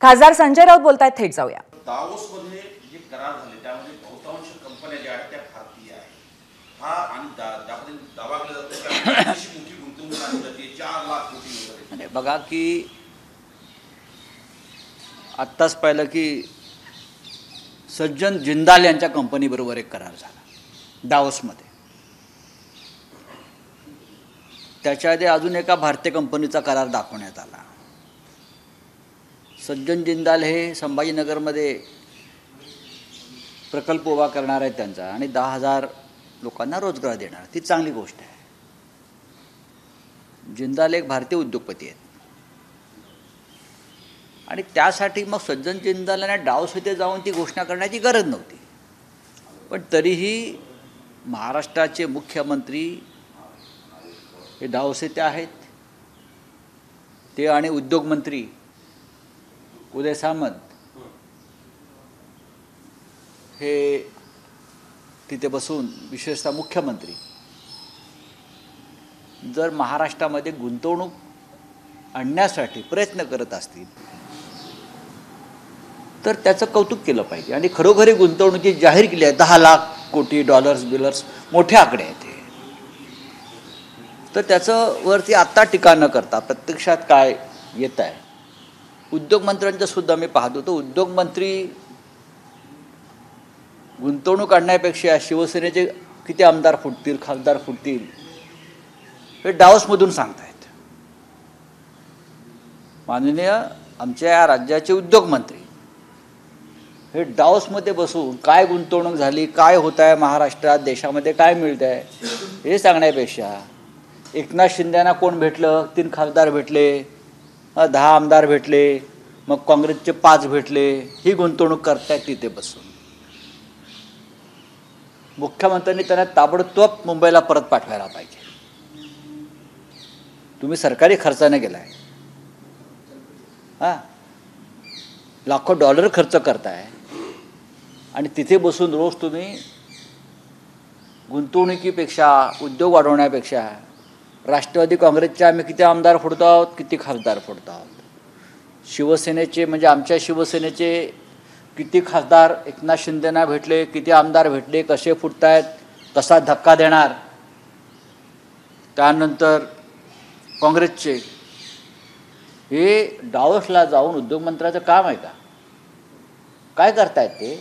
खासदार संजय राऊत बोलतायत, थेट जाऊया. दावोसमध्ये जे करार झाले त्यामध्ये बहुतांश कंपन्या ज्या आहेत त्या भारतीय आहेत. हा आणि त्यामध्ये दावा केला जातो की अशी मोठी गुंतवणूक आणली जाते 4 लाख कोटी वगैरे. बघा की आत्ताच पाहिलं की सज्जन जिंदाल यांच्या कंपनीबरोबर एक करार झाला दावोसमध्ये. त्याच्या आधी अजून एका भारतीय कंपनीचा करार दाखवण्यात आला. सज्जन जिंदाल हे संभाजीनगरमध्ये प्रकल्प उभा करणार आहेत त्यांचा आणि 10,000 लोकांना रोजगार देणार. ती चांगली गोष्ट आहे. जिंदाल एक भारतीय उद्योगपती आहेत आणि त्यासाठी मग सज्जन जिंदालांना डावस इथे जाऊन ती घोषणा करण्याची गरज नव्हती. पण तरीही महाराष्ट्राचे मुख्यमंत्री हे डावस इथे आहेत. ते आणि उद्योगमंत्री उदय सामंत हे तिथे बसून, विशेषतः मुख्यमंत्री जर महाराष्ट्रामध्ये गुंतवणूक आणण्यासाठी प्रयत्न करत असतील तर त्याचं कौतुक केलं पाहिजे. आणि खरोखरी गुंतवणुकी जाहीर केली आहे, 10 लाख कोटी डॉलर्स बिलर्स, मोठे आकडे आहेत ते. तर त्याचं वरती आत्ता टीका न करता प्रत्यक्षात काय येत आहे. उद्योगमंत्र्यांचं सुद्धा मी पाहतो, तो उद्योगमंत्री गुंतवणूक आणण्यापेक्षा शिवसेनेचे किती आमदार फुटतील, खासदार फुटतील हे डावसमधून सांगतायत. माननीय आमच्या या राज्याचे उद्योगमंत्री हे डावसमध्ये बसून काय गुंतवणूक झाली, काय होत आहे महाराष्ट्रात, देशामध्ये काय मिळत आहे हे सांगण्यापेक्षा एकनाथ शिंदेना कोण भेटलं, 3 खासदार भेटले, 10 आमदार भेटले, मग काँग्रेसचे 5 भेटले, ही गुंतवणूक करतायत तिथे बसून. मुख्यमंत्र्यांनी त्यांना ताबडतोब मुंबईला परत पाठवायला पाहिजे. तुम्ही सरकारी खर्चाने गेलाय, लाखो डॉलर खर्च करताय आणि तिथे बसून रोज तुम्ही गुंतवणुकीपेक्षा, उद्योग वाढवण्यापेक्षा राष्ट्रवादी काँग्रेसचे आम्ही किती आमदार फोडतो आहोत, किती खासदार फोडतो आहोत, शिवसेनेचे म्हणजे आमच्या शिवसेनेचे किती खासदार एकनाथ शिंदेना भेटले, किती आमदार भेटले, कसे फुटतायत, कसा धक्का देणार. त्यानंतर काँग्रेसचे हे डावसला जाऊन उद्योगमंत्र्याचं काम आहे का? काय करतायत ते?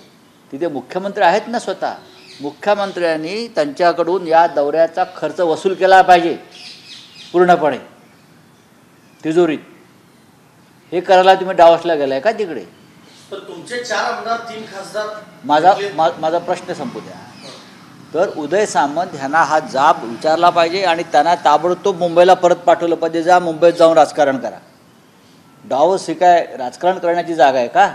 तिथे मुख्यमंत्री आहेत ना स्वतः. मुख्यमंत्र्यांनी त्यांच्याकडून या दौऱ्याचा खर्च वसूल केला पाहिजे पूर्णपणे तिजोरीत. हे करायला तुम्ही डावसला गेलाय का तिकडे? पण तुमचे 4 आमदार 3 खासदार माझा प्रश्न संपू द्या. तर उदय सामंत ह्यांना हा जाब विचारला पाहिजे आणि त्यांना ताबडतोब मुंबईला परत पाठवलं पाहिजे. जा मुंबईत जाऊन राजकारण करा. डावस ही काय राजकारण करण्याची जागा आहे का?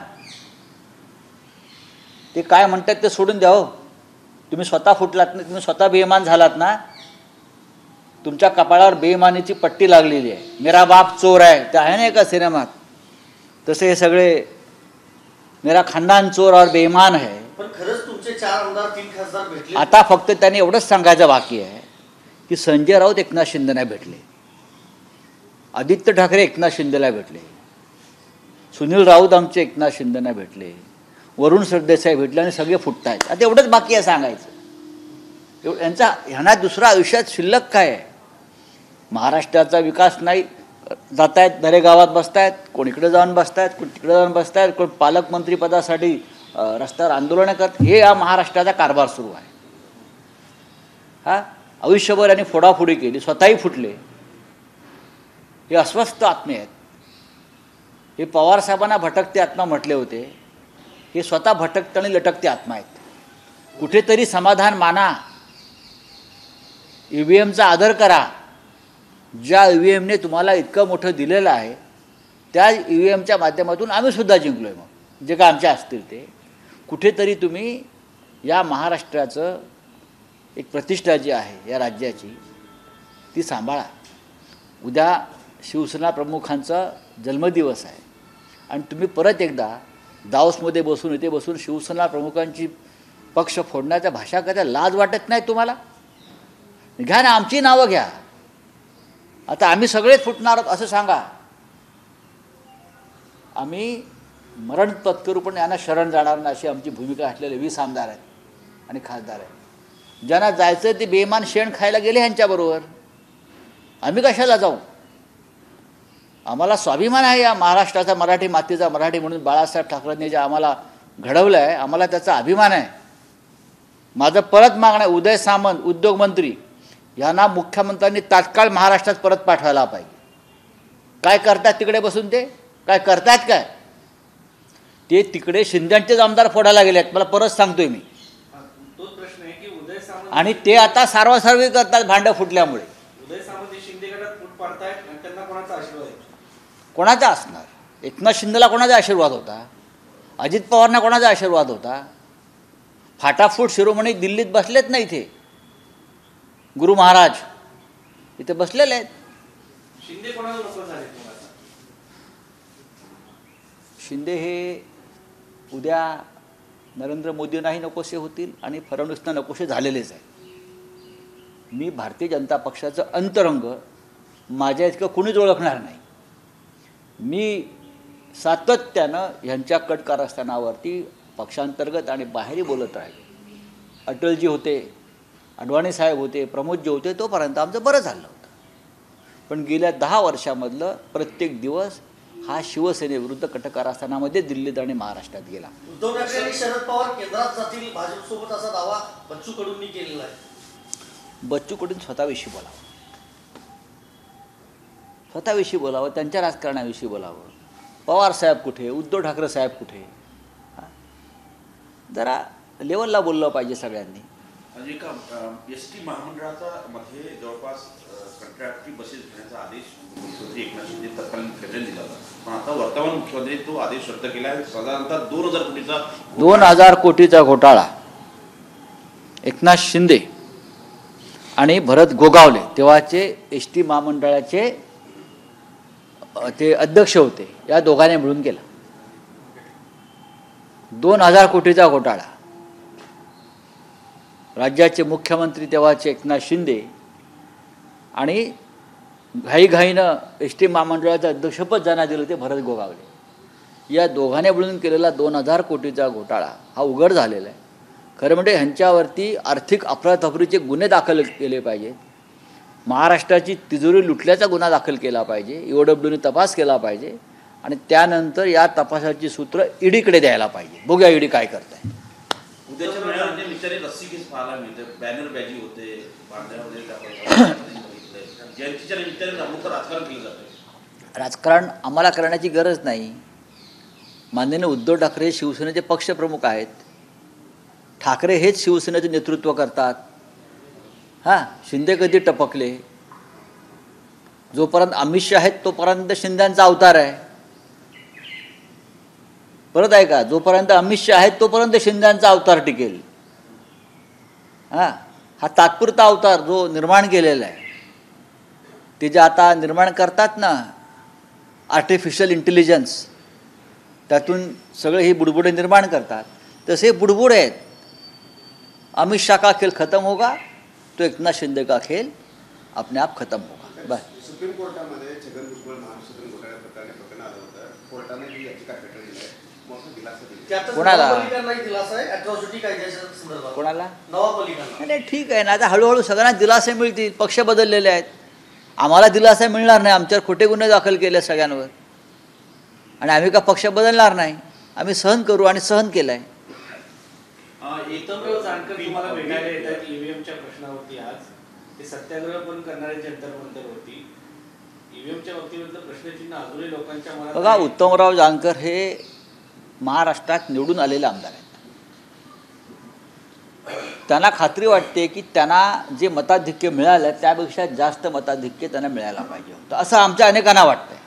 ते काय म्हणतात ते सोडून द्या हो. तुम्ही स्वतः फुटलात ना, तुम्ही स्वतः बेईमान झालात ना. तुमच्या कपाळावर बेईमानीची पट्टी लागलेली आहे. मेरा बाप चोर आहे ते आहे ना एका सिनेमात, तसे हे सगळे मेरा खानदान चोर और बेईमान है. पण खरंच तुमचे 4 आमदार 3 खासदार भेटले? आता फक्त त्यांनी एवढंच सांगायचं बाकी आहे की संजय राऊत एकनाथ शिंदेला भेटले, आदित्य ठाकरे एकनाथ शिंदेला भेटले, सुनील राऊत आमचे एकनाथ शिंदेना भेटले, वरुण सरदेसाई भेटले आणि सगळे फुटत आहेत. आता एवढंच बाकी आहे सांगायचं. ह्यांना दुसरं आयुष्यात शिल्लक काय आहे? महाराष्ट्राचा विकास नाही, जात आहेत दरे गावात बसतायत, कोण इकडे जाऊन बसतायत, कोण तिकडे जाऊन बसतायत, कोण पालकमंत्रीपदासाठी रस्त्यावर आंदोलनं करत. हे या महाराष्ट्राचा कारभार सुरू आहे. आयुष्यभर यांनी फोडाफोडी केली, स्वतःही फुटले. हे अस्वस्थ आत्मे आहेत. हे पवारसाहेबांना भटकते आत्मा म्हटले होते, हे स्वतः भटकते आणि लटकते आत्मा आहेत. कुठेतरी समाधान माना, EVMचा आदर करा. ज्या EVMने तुम्हाला इतकं मोठं दिलेलं आहे त्या EVMच्या माध्यमातून आम्हीसुद्धा जिंकलो आहे. मग जे काय आमच्या असतील ते कुठेतरी तुम्ही या महाराष्ट्राचं एक प्रतिष्ठा जी आहे या राज्याची ती सांभाळा. उद्या शिवसेना प्रमुखांचा जन्मदिवस आहे आणि तुम्ही परत एकदा दावसमध्ये बसून इथे बसून शिवसेना प्रमुखांची पक्ष फोडण्याच्या भाषा करता लाज वाटत नाही तुम्हाला? घ्या ना, आमची नावं घ्या. आता आम्ही सगळेच फुटणार आहोत असं सांगा. आम्ही मरण पत्करू पण यांना शरण जाणार नाही अशी आमची भूमिका असलेले 20 आमदार आहेत आणि खासदार आहेत. ज्यांना जायचं ते बेमान शेण खायला गेले ह्यांच्याबरोबर. आम्ही कशाला जाऊ? आम्हाला स्वाभिमान आहे या महाराष्ट्राचा, मराठी मातीचा. मराठी म्हणून बाळासाहेब ठाकरेंनी जे आम्हाला घडवलं आहे, आम्हाला त्याचा अभिमान आहे. माझं परत मागणं आहे, उदय सामंत उद्योगमंत्री यांना मुख्यमंत्र्यांनी तात्काळ महाराष्ट्रात परत पाठवायला पाहिजे. काय करतात तिकडे बसून? ते काय करतात? काय ते तिकडे शिंदेचेच आमदार फोडायला गेले आहेत. मला परत सांगतोय मी. तोच प्रश्न आहे की उदय सामंत आणि ते आता सार्वसार्वी करतात भांडं फुटल्यामुळे. उदय सामंत हे शिंदे गटात फूट पाडतायत आणि त्यांना कोणाचा आशीर्वाद आहे? कोणाचा असणार? एकनाथ शिंदेला कोणाचा आशीर्वाद होता? अजित पवारना कोणाचा आशीर्वाद होता? फाटाफूट शिरोमणी दिल्लीत बसलेत ना, इथे गुरु महाराज इथे बसलेले आहेत. शिंदे कोणाला नको झाले तुम्हाला? शिंदे हे उद्या नरेंद्र मोदींनाही नकोसे होतील आणि फडणवीसना नकोसे झालेलेच आहे. मी भारतीय जनता पक्षाचं अंतरंग माझ्या इतकं कुणीच ओळखणार नाही. मी सातत्यानं ह्यांच्या कट कारस्थानावरती पक्षांतर्गत आणि बाहेरही बोलत राहिले. अटलजी होते, अडवाणी साहेब होते, प्रमोदजी होते, तोपर्यंत आमचं बरं झालं होतं. पण गेल्या 10 वर्षामधलं प्रत्येक दिवस हा शिवसेनेविरुद्ध कट कारस्थानामध्ये दिल्लीत आणि महाराष्ट्रात गेला. उद्धव ठाकरे आणि शरद पवार केंद्रात जातील भाजपसोबत असा दावा बच्चू कडूंनी केलेला आहे. बच्चू कडून स्वतःविषयी बोलावं, स्वतःविषयी बोलावं, त्यांच्या राजकारणाविषयी बोलावं. पवार साहेब कुठे, उद्धव ठाकरे साहेब कुठे? जरा लेवलला बोललं पाहिजे सगळ्यांनी. म्हणजे का एसटी महामंडळाचा मध्ये जवळपास कंत्राटी बसेस घेण्याचा आदेश मुख्यमंत्री एकनाथ शिंदे तत्कालीन फेब्रुवारीत दिला होता. पण आता वर्तमान मुख्यमंत्री तो आदेश रद्द केला आहे. साधारणतः 2000 कोटीचा घोटाळा एकनाथ शिंदे आणि भरत गोगावले तेव्हाचे एसटी महामंडळाचे ते अध्यक्ष होते, या दोघांनी मिळून केला. 2000 कोटीचा घोटाळा. राज्याचे मुख्यमंत्री तेव्हाचे एकनाथ शिंदे आणि घाईघाईनं एस टी महामंडळाचं अध्यक्षपद ज्यांना दिलं ते भरत गोगावले. या दोघांनी मिळून केलेला 2000 कोटीचा घोटाळा हा उघड झालेला आहे. खरं म्हणजे ह्यांच्यावरती आर्थिक अफरातफरीचे गुन्हे दाखल केले पाहिजेत. महाराष्ट्राची तिजोरी लुटल्याचा गुन्हा दाखल केला पाहिजे. EOWने तपास केला पाहिजे आणि त्यानंतर या तपासाची सूत्र ईडीकडे द्यायला पाहिजे. बघूया ईडी काय करत आहे. उद्याच्या मेळाव्यामध्ये विचारे रस्सी केस पाहायला मिळते, बॅनर बॅजी होते, बांधण्यामध्ये जयंतीच्या निमित्ताने प्रमुख राजकारण केलं जातं. राजकारण आम्हाला करण्याची गरज नाही. माननीय उद्धव ठाकरे शिवसेनेचे पक्षप्रमुख आहेत. ठाकरे हेच शिवसेनेचे नेतृत्व करतात. शिंदे कधी टपकले? जोपर्यंत अमित शहा आहेत तोपर्यंत शिंद्यांचा अवतार आहे. परत आहे का? जोपर्यंत अमित शहा आहेत तोपर्यंत शिंद्यांचा अवतार टिकेल. हा तात्पुरता अवतार जो निर्माण केलेला आहे, ते जे आता निर्माण करतात ना आर्टिफिशियल इंटेलिजन्स, त्यातून सगळे ही बुडबुडे निर्माण करतात, तसे बुडबुडे आहेत. अमित शाह का खेल खत्म होगा तो एकनाथ शिंदे का खेल अपने आप खत्म होगा. बस. सुप्रीम कोर्टामध्ये छगन भुजबळ महाराष्ट्रातून घोटाळ्या प्रकरण आलं होतं. कोर्टाने ही याचिका फेटाळली आहे. मोठा दिलासा दिला. कोणाला? नवापल्लीकरांनाही दिलासा आहे अॅट्रॉसिटी कायद्याच्या संदर्भात. कोणाला? नवापल्लीकरांना. नाही ठीक आहे ना, आता हळूहळू सगळ्यांना दिलासे मिळतील. पक्ष बदललेले आहेत. आम्हाला दिलासा मिळणार नाही. आमच्यावर खोटे गुन्हे दाखल केले सगळ्यांवर आणि आम्ही का पक्ष बदलणार नाही. आम्ही सहन करू आणि सहन केलं आहे. उत्तमराव जानकर तुम्हाला भेटायला येतात ईव्हीएमच्या प्रश्नावरती. आज ते सत्याग्रह पण करणारे जंतर मंतरवरती ईव्हीएमच्या बाबतीबद्दल प्रश्नचिन्ह अजूनही लोकांच्या मनात. बघा, उत्तमराव जानकर हे महाराष्ट्रात निवडून आलेले आमदार आहेत. त्यांना खात्री वाटते की त्यांना जे मताधिक्य मिळालं त्यापेक्षा जास्त मताधिक्य त्यांना मिळायला पाहिजे होतं, असं आमच्या अनेकांना वाटतंय.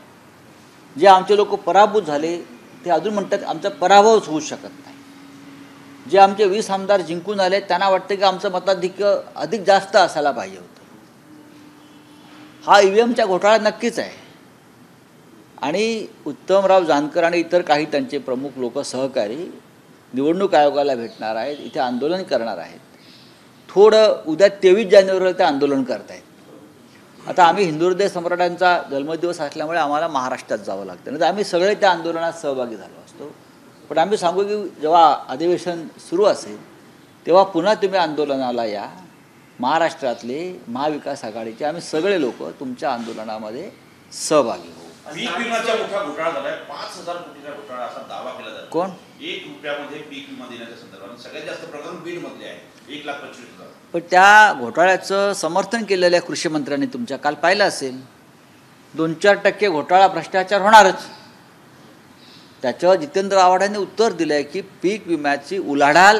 जे आमचे लोक पराभूत झाले ते अजून म्हणतात आमचा पराभवच होऊ शकत नाही. जे आमचे 20 आमदार जिंकून आले त्यांना वाटतं की आमचं मताधिक्य अधिक जास्त असायला पाहिजे होतं. हा ईव्हीएमचा घोटाळा नक्कीच आहे आणि उत्तमराव जानकर आणि इतर काही त्यांचे प्रमुख लोक सहकारी निवडणूक आयोगाला भेटणार आहेत, इथे आंदोलन करणार आहेत. थोडं उद्या 23 जानेवारीला ते आंदोलन करत आहेत. आता आम्ही हिंदू हृदय सम्राटांचा जन्मदिवस असल्यामुळे आम्हाला महाराष्ट्रात जावं लागतं, नाही तर आम्ही सगळे त्या आंदोलनात सहभागी झालो असतो. असतो. पण आम्ही सांगू की जेव्हा अधिवेशन सुरू असेल तेव्हा पुन्हा तुम्ही आंदोलनाला या. महाराष्ट्रातले महाविकास आघाडीचे आम्ही सगळे लोक तुमच्या आंदोलनामध्ये सहभागी होऊ. पीक विम्याचा मोठा घोटाळा झालाय. 5,000 कोटीचा घोटाळा असा दावा केला जातो. कोण? 1 रुपयामध्ये पीक विमा देण्याच्या संदर्भात सगळ्यात जास्त प्रकरण बीडमध्ये आहे. 1,25,000. पण त्या घोटाळ्याचं समर्थन केलेल्या कृषी मंत्र्यांनी तुमच्या काल पाहिलं असेल. 2-4% घोटाळा भ्रष्टाचार होणारच. त्याच्यावर जितेंद्र आव्हाडांनी उत्तर दिलं आहे की पीक विम्याची उलाढाल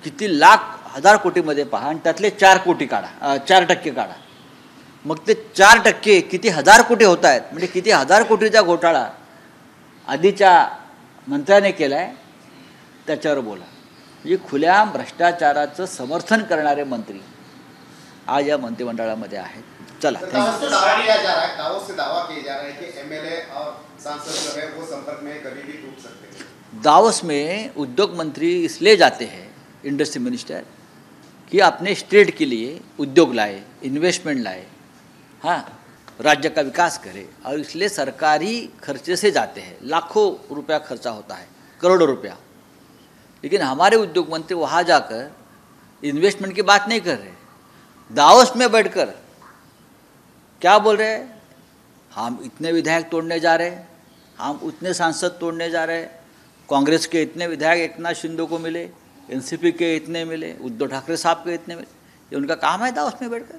किती लाख हजार कोटीमध्ये पहा आणि त्यातले 4% काढा. मग ते 4% किती हजार कोटी होत आहेत. म्हणजे किती हजार कोटीचा घोटाळा आधीच्या मंत्र्याने केला आहे त्याच्यावर बोला. म्हणजे खुल्या भ्रष्टाचाराचं समर्थन करणारे मंत्री आज या मंत्रिमंडळामध्ये आहेत. चला, दावोस से दावा किया जा रहा है, दावोस से दावा किया जा रहा है कि एमएलए और सांसद जो है वो संपर्क में कभी भी टूट सकते हैं. दावोस में उद्योग मंत्री इसलिए जाते हैं, इंडस्ट्री मिनिस्टर, कि अपने स्टेट के लिए उद्योग लाए, इन्वेस्टमेंट लाए, हाँ, राज्य का विकास करे. और इसलिए सरकारी खर्चे से जाते हैं. लाखों रुपया खर्चा होता है, करोड़ों रुपया. लेकिन हमारे उद्योग मंत्री वहाँ जाकर इन्वेस्टमेंट की बात नहीं कर रहे. दावोस में बैठकर क्या बोल रहे हैं? हम इतने विधायक तोड़ने जा रहे हैं, हम उतने सांसद तोड़ने जा रहे हैं. कांग्रेस के इतने विधायक एकनाथ शिंदे को मिले, एनसीपी के इतने मिले, उद्धव ठाकरे साहब के इतने मिले. ये उनका काम है दावोस में बैठकर.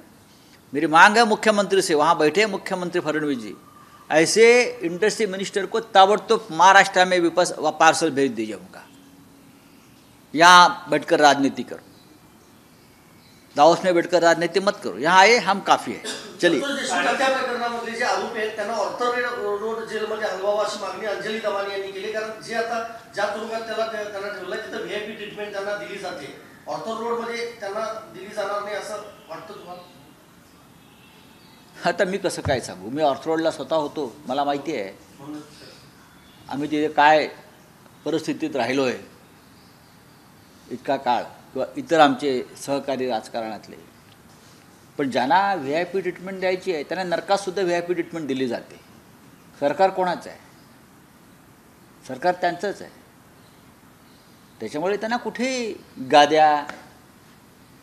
मेरी मांग है मुख्यमंत्री से, वहाँ बैठे मुख्यमंत्री फडणवीस जी, ऐसे इंडस्ट्री मिनिस्टर को ताबड़तोड़ महाराष्ट्र में पार्सल भेज दीजिए उनका. यहाँ बैठकर राजनीति करो, दावोस में बैठकर राजनीति मत करो. यहाँ आए हम काफ़ी है. चलिए. त्या प्रकरणामधले जे आरोपी आहेत त्यांना ऑर्थर रोड जेलमध्ये हलवावं अशी मागणी अंजली दमानी यांनी केली. कारण जे आता ज्या तुरुंगात त्यांना ठेवलं तिथं व्हीआयपी ट्रीटमेंट त्यांना दिली जाते. ऑर्थर रोडमध्ये त्यांना दिली जाणार नाही असं वाटतं तुम्हाला? आता मी कसं काय सांगू. मी ऑर्थरोडला स्वतः होतो, मला माहिती आहे आम्ही तिथे काय परिस्थितीत राहिलो आहे इतका काळ, किंवा इतर आमचे सहकारी राजकारणातले. पण ज्यांना व्हीआयपी ट्रीटमेंट द्यायची आहे त्यांना नरकातसुद्धा व्हीआयपी ट्रीटमेंट दिली जाते. सरकार कोणाचं आहे? सरकार त्यांचंच आहे. त्याच्यामुळे त्यांना कुठेही गाद्या,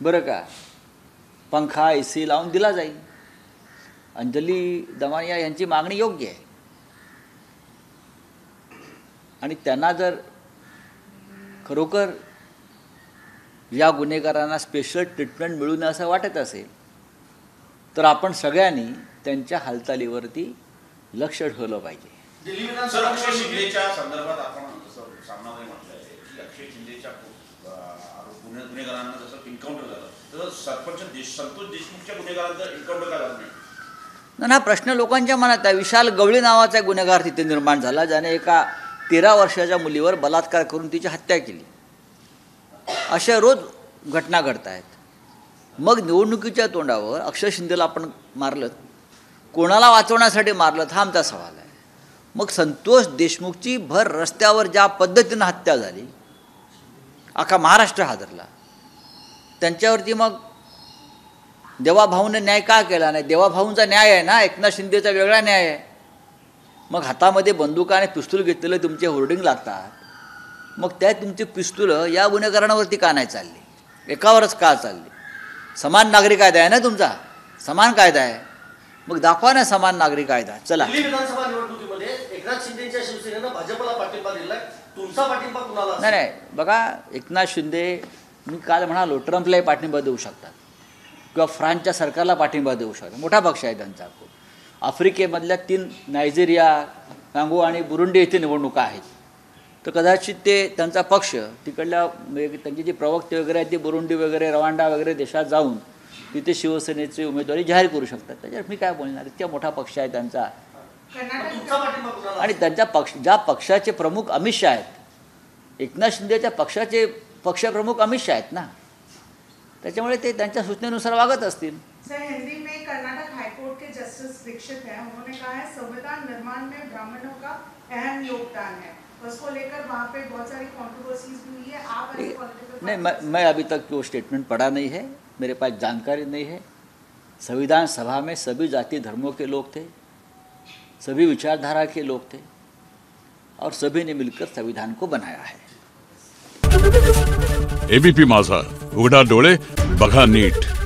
बरं का, पंखा, AC लावून दिला जाईल. अंजली दमानिया यांची मागणी योग्य आहे. आणि त्यांना जर खरोखर या गुन्हेगारांना स्पेशल ट्रीटमेंट मिळू नये असं वाटत असेल तर आपण सगळ्यांनी त्यांच्या हालचालीवरती लक्ष ठेवलं पाहिजे. सर, अक्षय शिंदेच्या संदर्भात आपण जसं सामनामध्ये म्हटलं आहे की अक्षय शिंदेच्या गुन्हेगारांना जसं एन्काउंटर झालं तसं सरपंच संतोष देशमुखच्या गुन्हेगारांचं एन्काउंटर का झालं नाही? ना प्रश्न लोकांच्या मनात आहे. विशाल गवळी नावाचा एक गुन्हेगार तिथे निर्माण झाला ज्याने एका 13 वर्षाच्या मुलीवर बलात्कार करून तिची हत्या केली. अशा रोज घटना घडत आहेत. मग निवडणुकीच्या तोंडावर अक्षय शिंदेला आपण मारलं, कोणाला वाचवण्यासाठी मारलं हा आमचा सवाल आहे. मग संतोष देशमुखची भर रस्त्यावर ज्या पद्धतीनं हत्या झाली, अख्खा महाराष्ट्र हादरला. त्यांच्यावरती मग देवाभाऊने न्याय का केला नाही? देवाभाऊंचा न्याय आहे ना, एकनाथ शिंदेचा वेगळा न्याय आहे. मग हातामध्ये बंदुका आणि पिस्तूल घेतलेले तुमचे होर्डिंग लागतात. मग त्या तुमची पिस्तूलं या गुन्हेगारांवरती का नाही चालली? एकावरच का चालली? समान नागरी कायदा आहे ना तुमचा, समान कायदा आहे. मग दाखवा ना समान नागरी कायदा. चला. दिल्ली विधानसभा निवडणुकीमध्ये एकनाथ शिंदेच्या शिवसेनेनं भाजपला पाठिंबा दिलाय. तुमचा पाठिंबा कुणाला? नाही बघा, एकनाथ शिंदे मी काल म्हणालो ट्रम्पलाही पाठिंबा देऊ शकतात किंवा फ्रान्सच्या सरकारला पाठिंबा देऊ शकतात. मोठा पक्ष आहे त्यांचा. आफ्रिकेमधल्या 3 नायजेरिया, कांगो आणि बुरुंडी येथे निवडणुका आहेत. तर कदाचित ते त्यांचा पक्ष तिकडल्या त्यांचे जे प्रवक्ते वगैरे आहेत ते बुरुंडी वगैरे, रवांडा वगैरे देशात जाऊन तिथे शिवसेनेची उमेदवारी जाहीर करू शकतात. त्याच्यावर मी काय बोलणार? इतका मोठा पक्ष आहे त्यांचा. आणि त्यांच्या ज्या पक्षाचे प्रमुख अमित शहा आहेत, एकनाथ शिंदेच्या पक्षाचे पक्षप्रमुख अमित शहा आहेत ना, त्याच्यामुळे ते त्यांच्या सूचनेनुसार वागत असतील. सर, हिंदी में कर्नाटक हाईकोर्ट के जस्टिस दीक्षित हैं, उन्होंने कहा है संविधान निर्माण में ब्राह्मणों का अहम योगदान है. उसको लेकर वहाँ पे बहुत सारी कंट्रोवर्सीज भी हुई है. आप नहीं, मैं अभी तक वो स्टेटमेंट पढ़ा नहीं है, मेरे पास जानकारी नहीं है. संविधान सभा में सभी जाति धर्मों के लोग थे, सभी विचारधारा के लोग थे. और सभी ने मिलकर संविधान को बनाया है। एबीपी माझा, उघडा डोळे बघा नीट।